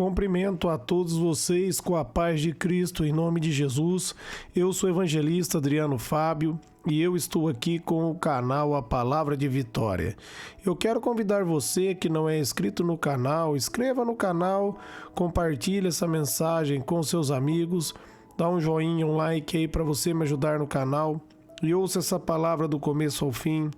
Cumprimento a todos vocês com a paz de Cristo, em nome de Jesus. Eu sou o evangelista Adriano Fábio e eu estou aqui com o canal A Palavra de Vitória. Eu quero convidar você que não é inscrito no canal, inscreva no canal, compartilhe essa mensagem com seus amigos, dá um joinha, um like aí para você me ajudar no canal e ouça essa palavra do começo ao fim.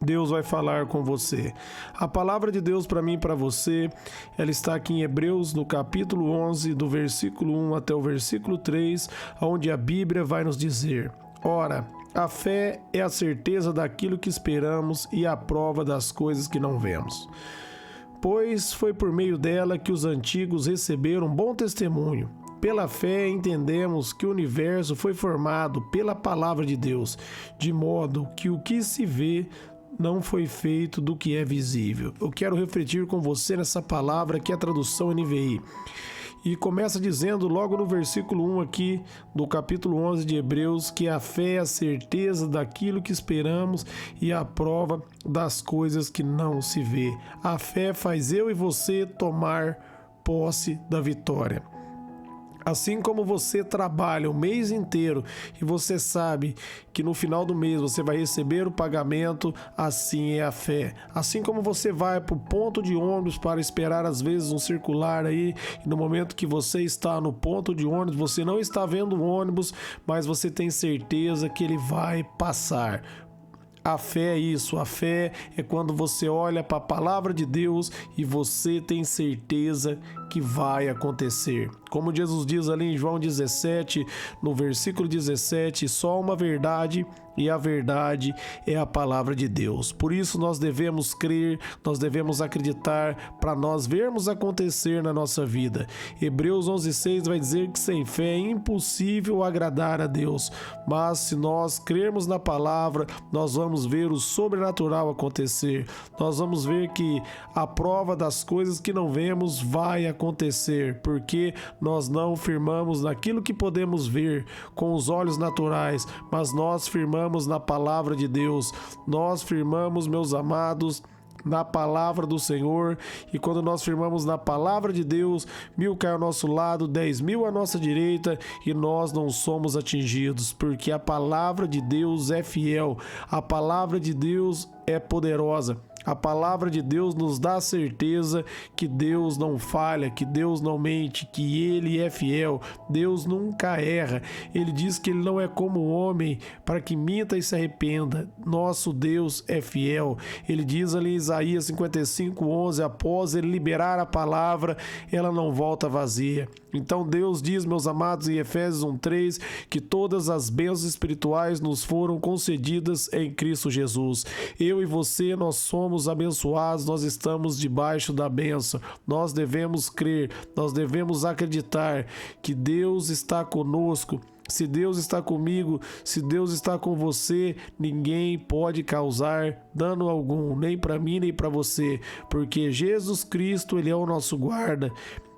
Deus vai falar com você. A palavra de Deus para mim e para você, ela está aqui em Hebreus, no capítulo 11, do versículo 1 até o versículo 3, onde a Bíblia vai nos dizer: Ora, a fé é a certeza daquilo que esperamos e a prova das coisas que não vemos. Pois foi por meio dela que os antigos receberam bom testemunho. Pela fé entendemos que o universo foi formado pela palavra de Deus, de modo que o que se vê não foi feito do que é visível. Eu quero refletir com você nessa palavra que é a tradução NVI. E começa dizendo logo no versículo 1 aqui do capítulo 11 de Hebreus que a fé é a certeza daquilo que esperamos e a prova das coisas que não se vê. A fé faz eu e você tomar posse da vitória. Assim como você trabalha o mês inteiro e você sabe que no final do mês você vai receber o pagamento, assim é a fé. Assim como você vai para o ponto de ônibus para esperar às vezes um circular aí, e no momento que você está no ponto de ônibus, você não está vendo o ônibus, mas você tem certeza que ele vai passar. A fé é isso, a fé é quando você olha para a palavra de Deus e você tem certeza que vai acontecer. Como Jesus diz ali em João 17, no versículo 17, só uma verdade e a verdade é a palavra de Deus. Por isso nós devemos crer, nós devemos acreditar para nós vermos acontecer na nossa vida. Hebreus 11:6 vai dizer que sem fé é impossível agradar a Deus, mas se nós crermos na palavra, nós vamos ver o sobrenatural acontecer. Nós vamos ver que a prova das coisas que não vemos vai acontecer, porque nós não firmamos naquilo que podemos ver com os olhos naturais, mas nós firmamos na palavra de Deus. Nós firmamos, meus amados, na palavra do Senhor, e quando nós firmamos na palavra de Deus, 1000 cai ao nosso lado, 10.000 à nossa direita, e nós não somos atingidos, porque a palavra de Deus é fiel, a palavra de Deus é poderosa. A palavra de Deus nos dá certeza que Deus não falha, que Deus não mente, que Ele é fiel. Deus nunca erra. Ele diz que Ele não é como o homem para que minta e se arrependa. Nosso Deus é fiel. Ele diz ali em Isaías 55:11, após Ele liberar a palavra, ela não volta vazia. Então Deus diz, meus amados, em Efésios 1:3, que todas as bênçãos espirituais nos foram concedidas em Cristo Jesus. Eu e você, nós somos abençoados, nós estamos debaixo da bênção. Nós devemos crer, nós devemos acreditar que Deus está conosco. Se Deus está comigo, se Deus está com você, ninguém pode causar dano algum, nem para mim, nem para você, porque Jesus Cristo, Ele é o nosso guarda.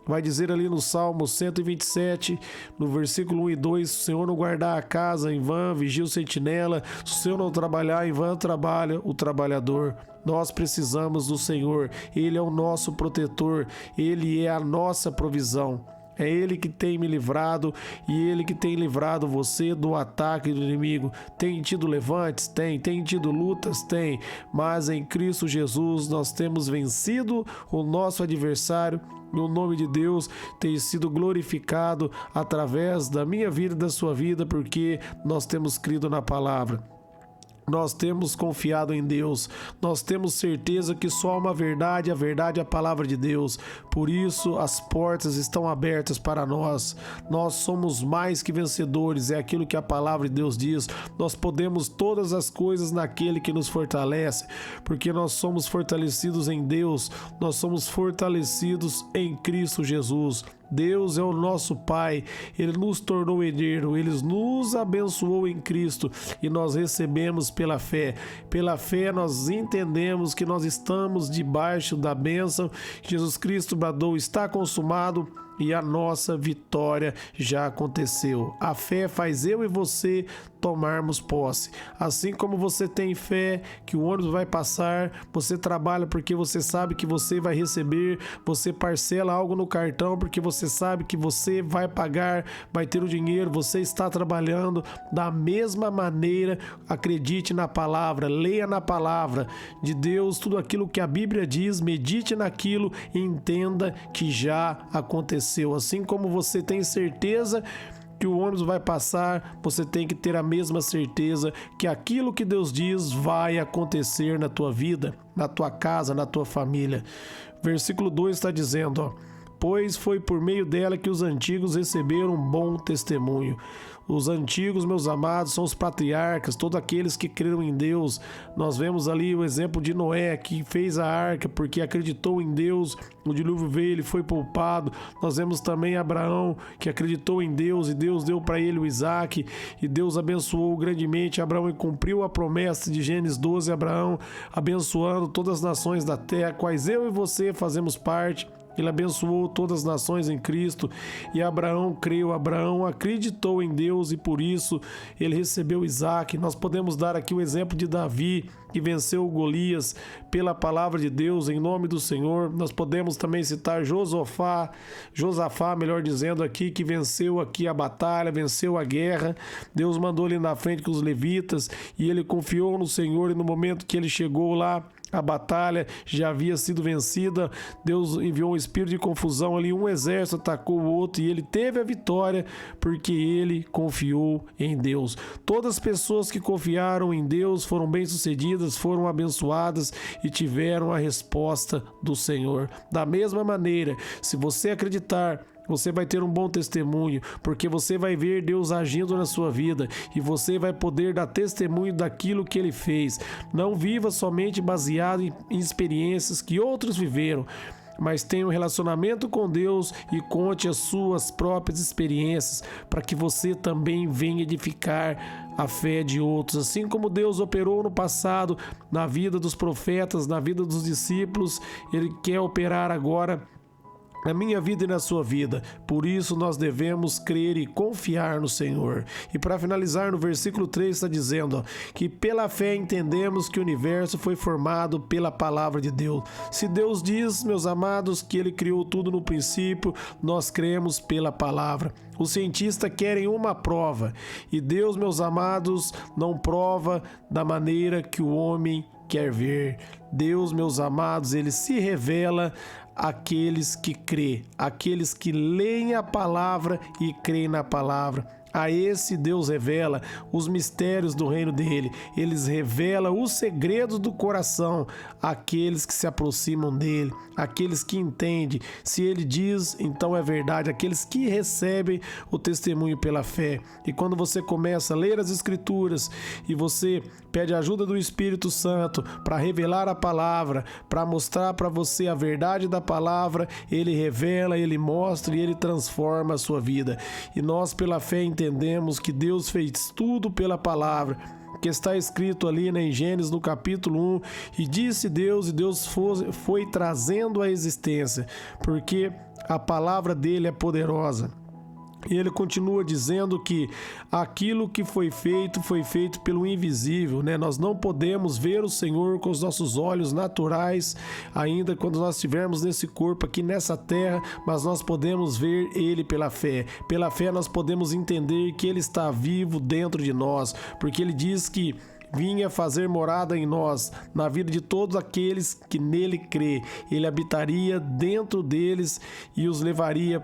Vai dizer ali no Salmo 127, no versículo 1 e 2, se o Senhor não guardar a casa, em vão vigia o sentinela, se o Senhor não trabalhar, em vão trabalha o trabalhador. Nós precisamos do Senhor, Ele é o nosso protetor, Ele é a nossa provisão. É Ele que tem me livrado e Ele que tem livrado você do ataque do inimigo. Tem tido levantes? Tem tido lutas? Tem. Mas em Cristo Jesus nós temos vencido o nosso adversário e o nome de Deus tem sido glorificado através da minha vida e da sua vida, porque nós temos crido na palavra. Nós temos confiado em Deus, nós temos certeza que só há uma verdade, a verdade é a palavra de Deus. Por isso as portas estão abertas para nós. Nós somos mais que vencedores, é aquilo que a palavra de Deus diz. Nós podemos todas as coisas naquele que nos fortalece, porque nós somos fortalecidos em Deus, nós somos fortalecidos em Cristo Jesus. Deus é o nosso Pai, Ele nos tornou herdeiro, Ele nos abençoou em Cristo e nós recebemos pela fé. Pela fé nós entendemos que nós estamos debaixo da bênção. Jesus Cristo bradou, está consumado, e a nossa vitória já aconteceu. A fé faz eu e você tomarmos posse. Assim como você tem fé que o ônibus vai passar, você trabalha porque você sabe que você vai receber, você parcela algo no cartão porque você sabe que você vai pagar, vai ter o dinheiro, você está trabalhando. Da mesma maneira, acredite na palavra, leia na palavra de Deus tudo aquilo que a Bíblia diz, medite naquilo e entenda que já aconteceu. Assim como você tem certeza que o ônibus vai passar, você tem que ter a mesma certeza que aquilo que Deus diz vai acontecer na tua vida, na tua casa, na tua família. Versículo 2 está dizendo, pois foi por meio dela que os antigos receberam um bom testemunho. Os antigos, meus amados, são os patriarcas, todos aqueles que creram em Deus. Nós vemos ali o exemplo de Noé, que fez a arca porque acreditou em Deus. O dilúvio veio, ele foi poupado. Nós vemos também Abraão, que acreditou em Deus e Deus deu para ele o Isaac. E Deus abençoou grandemente Abraão e cumpriu a promessa de Gênesis 12. Abraão abençoando todas as nações da terra, quais eu e você fazemos parte. Ele abençoou todas as nações em Cristo e Abraão creu, Abraão acreditou em Deus e por isso ele recebeu Isaac. Nós podemos dar aqui o exemplo de Davi, que venceu Golias pela palavra de Deus, em nome do Senhor. Nós podemos também citar Josafá, melhor dizendo aqui, que venceu aqui a batalha, venceu a guerra. Deus mandou ele na frente com os levitas e ele confiou no Senhor e no momento que ele chegou lá, a batalha já havia sido vencida, Deus enviou um espírito de confusão ali, um exército atacou o outro e ele teve a vitória porque ele confiou em Deus. Todas as pessoas que confiaram em Deus foram bem-sucedidas, foram abençoadas e tiveram a resposta do Senhor. Da mesma maneira, se você acreditar, você vai ter um bom testemunho, porque você vai ver Deus agindo na sua vida e você vai poder dar testemunho daquilo que Ele fez. Não viva somente baseado em experiências que outros viveram, mas tenha um relacionamento com Deus e conte as suas próprias experiências para que você também venha edificar a fé de outros. Assim como Deus operou no passado na vida dos profetas, na vida dos discípulos, Ele quer operar agora na minha vida e na sua vida. Por isso nós devemos crer e confiar no Senhor. E para finalizar, no versículo 3 está dizendo que pela fé entendemos que o universo foi formado pela palavra de Deus. Se Deus diz, meus amados, que Ele criou tudo no princípio, nós cremos pela palavra. Os cientistas querem uma prova e Deus, meus amados, não prova da maneira que o homem quer ver. Deus, meus amados, Ele se revela àqueles que crê, aqueles que leem a palavra e creem na palavra. A esse Deus revela os mistérios do reino dele. Eles revelam os segredos do coração àqueles que se aproximam dele, àqueles que entendem. Se ele diz, então é verdade. Aqueles que recebem o testemunho pela fé. E quando você começa a ler as Escrituras e você pede a ajuda do Espírito Santo para revelar a palavra, para mostrar para você a verdade da palavra, ele revela, ele mostra e ele transforma a sua vida. E nós, pela fé, entendemos que Deus fez tudo pela palavra, que está escrito ali, né, em Gênesis no capítulo 1, e disse Deus, e Deus foi trazendo a existência, porque a palavra dele é poderosa. E ele continua dizendo que aquilo que foi feito pelo invisível, né? Nós não podemos ver o Senhor com os nossos olhos naturais, ainda quando nós estivermos nesse corpo aqui nessa terra, mas nós podemos ver Ele pela fé. Pela fé nós podemos entender que Ele está vivo dentro de nós, porque Ele diz que vinha fazer morada em nós, na vida de todos aqueles que nele crê. Ele habitaria dentro deles e os levaria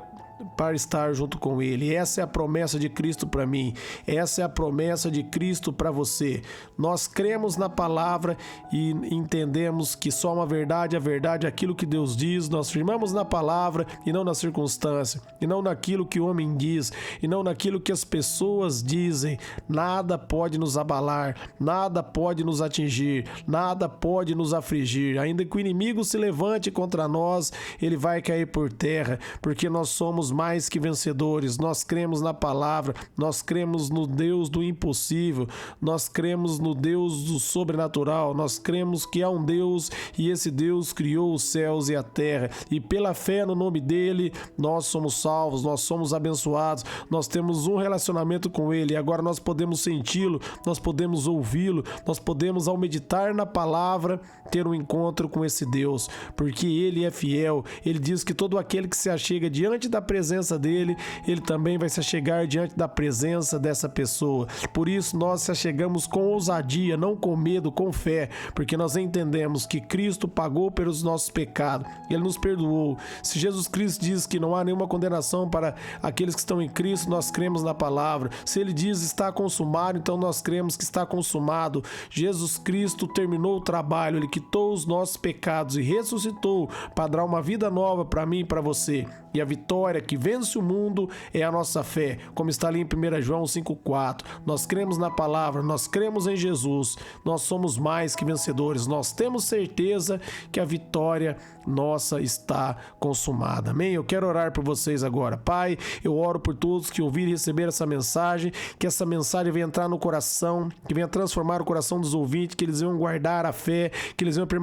para estar junto com Ele. Essa é a promessa de Cristo para mim. Essa é a promessa de Cristo para você. Nós cremos na palavra e entendemos que só uma verdade, a verdade é aquilo que Deus diz. Nós firmamos na palavra e não na circunstância, e não naquilo que o homem diz, e não naquilo que as pessoas dizem. Nada pode nos abalar, nada pode nos atingir, nada pode nos afligir. Ainda que o inimigo se levante contra nós, ele vai cair por terra, porque nós somos somos mais que vencedores. Nós cremos na palavra, nós cremos no Deus do impossível, nós cremos no Deus do sobrenatural, nós cremos que há um Deus e esse Deus criou os céus e a terra, e pela fé no nome dele nós somos salvos, nós somos abençoados, nós temos um relacionamento com ele e agora nós podemos senti-lo, nós podemos ouvi-lo, nós podemos, ao meditar na palavra, ter um encontro com esse Deus, porque ele é fiel. Ele diz que todo aquele que se achega diante da presença dele, ele também vai se achegar diante da presença dessa pessoa. Por isso nós se achegamos com ousadia, não com medo, com fé, porque nós entendemos que Cristo pagou pelos nossos pecados, ele nos perdoou. Se Jesus Cristo diz que não há nenhuma condenação para aqueles que estão em Cristo, nós cremos na palavra. Se ele diz está consumado, então nós cremos que está consumado. Jesus Cristo terminou o trabalho, ele quitou os nossos pecados e ressuscitou para dar uma vida nova para mim e para você. E a vitória que vence o mundo é a nossa fé, como está ali em 1 João 5,4. Nós cremos na palavra, nós cremos em Jesus, nós somos mais que vencedores, nós temos certeza que a vitória nossa está consumada. Amém? Eu quero orar por vocês agora. Pai, eu oro por todos que ouvirem e receber essa mensagem, que essa mensagem venha entrar no coração, que venha transformar o coração dos ouvintes, que eles venham guardar a fé, que eles venham permanecer